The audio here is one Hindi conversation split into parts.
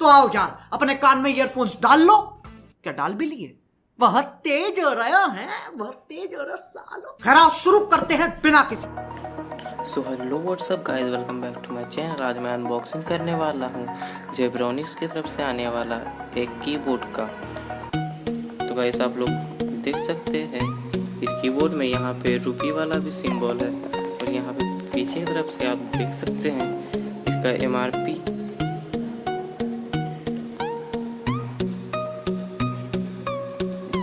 तो आओ यार, अपने कान में ईयरफोन्स डाल लो। क्या डाल भी लिए? बहुत तेज हो रहा है, बहुत तेज हो रहा सालो। खैर आओ शुरू करते हैं बिना किसी। So hello whatsapp guys, welcome back to my channel. आज मैं अनबॉक्सिंग करने वाला हूँ जेब्रोनिक्स की तरफ से आने वाला एक कीबोर्ड का। तो गाइस आप लोग देख सकते हैं इस कीबोर्ड में यहाँ पे रुपी वाला भी सिंबल है और यहाँ पे पीछे की तरफ से आप देख सकते हैं इसका MRP।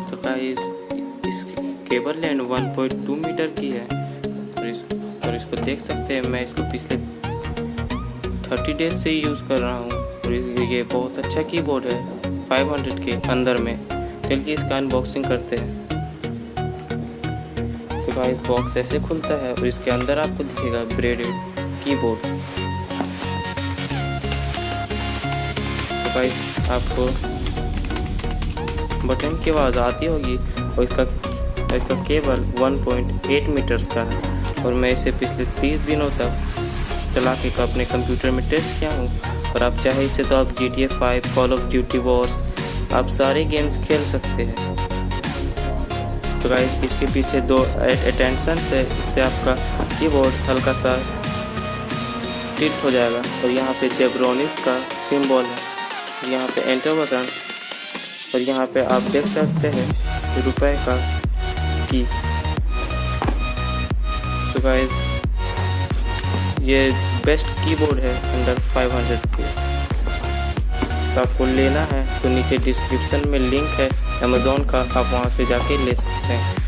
तो गाइस इस केबल लेंथ 1.2 मीटर की है और इसको देख सकते हैं मैं इसको पिछले 30 डेज से यूज़ कर रहा हूँ और ये बहुत अच्छा कीबोर्ड है 500 के अंदर में। चलिए इसका अनबॉक्सिंग करते हैं। तो गाइस बॉक्स ऐसे खुलता है और इसके अंदर आपको दिखेगा ब्रेडेड कीबोर्ड। तो गाइस आपको बटन की आवाज़ आती होगी और इसका केबल 1.8 मीटर्स का है और मैं इसे पिछले 30 दिनों तक चला के अपने कंप्यूटर में टेस्ट किया हूँ। और आप चाहे इसे तो आप GTA 5, call of duty Wars आप सारे गेम्स खेल सकते हैं। तो गाइस इसके पीछे दो अटेंशन है, इससे आपका कीबोर्ड हल्का सा टिल्ट हो जाएगा और यहाँ पे जेब्रोनिक्स का सिंबल है, यहाँ पे एंटर बटन और यहाँ पे आप देख सकते हैं रुपए का की। तो गाइस ये बेस्ट कीबोर्ड है अंडर 500 के। तो आपको लेना है तो नीचे डिस्क्रिप्शन में लिंक है अमेज़ॉन का, आप वहाँ से जाके ले सकते हैं।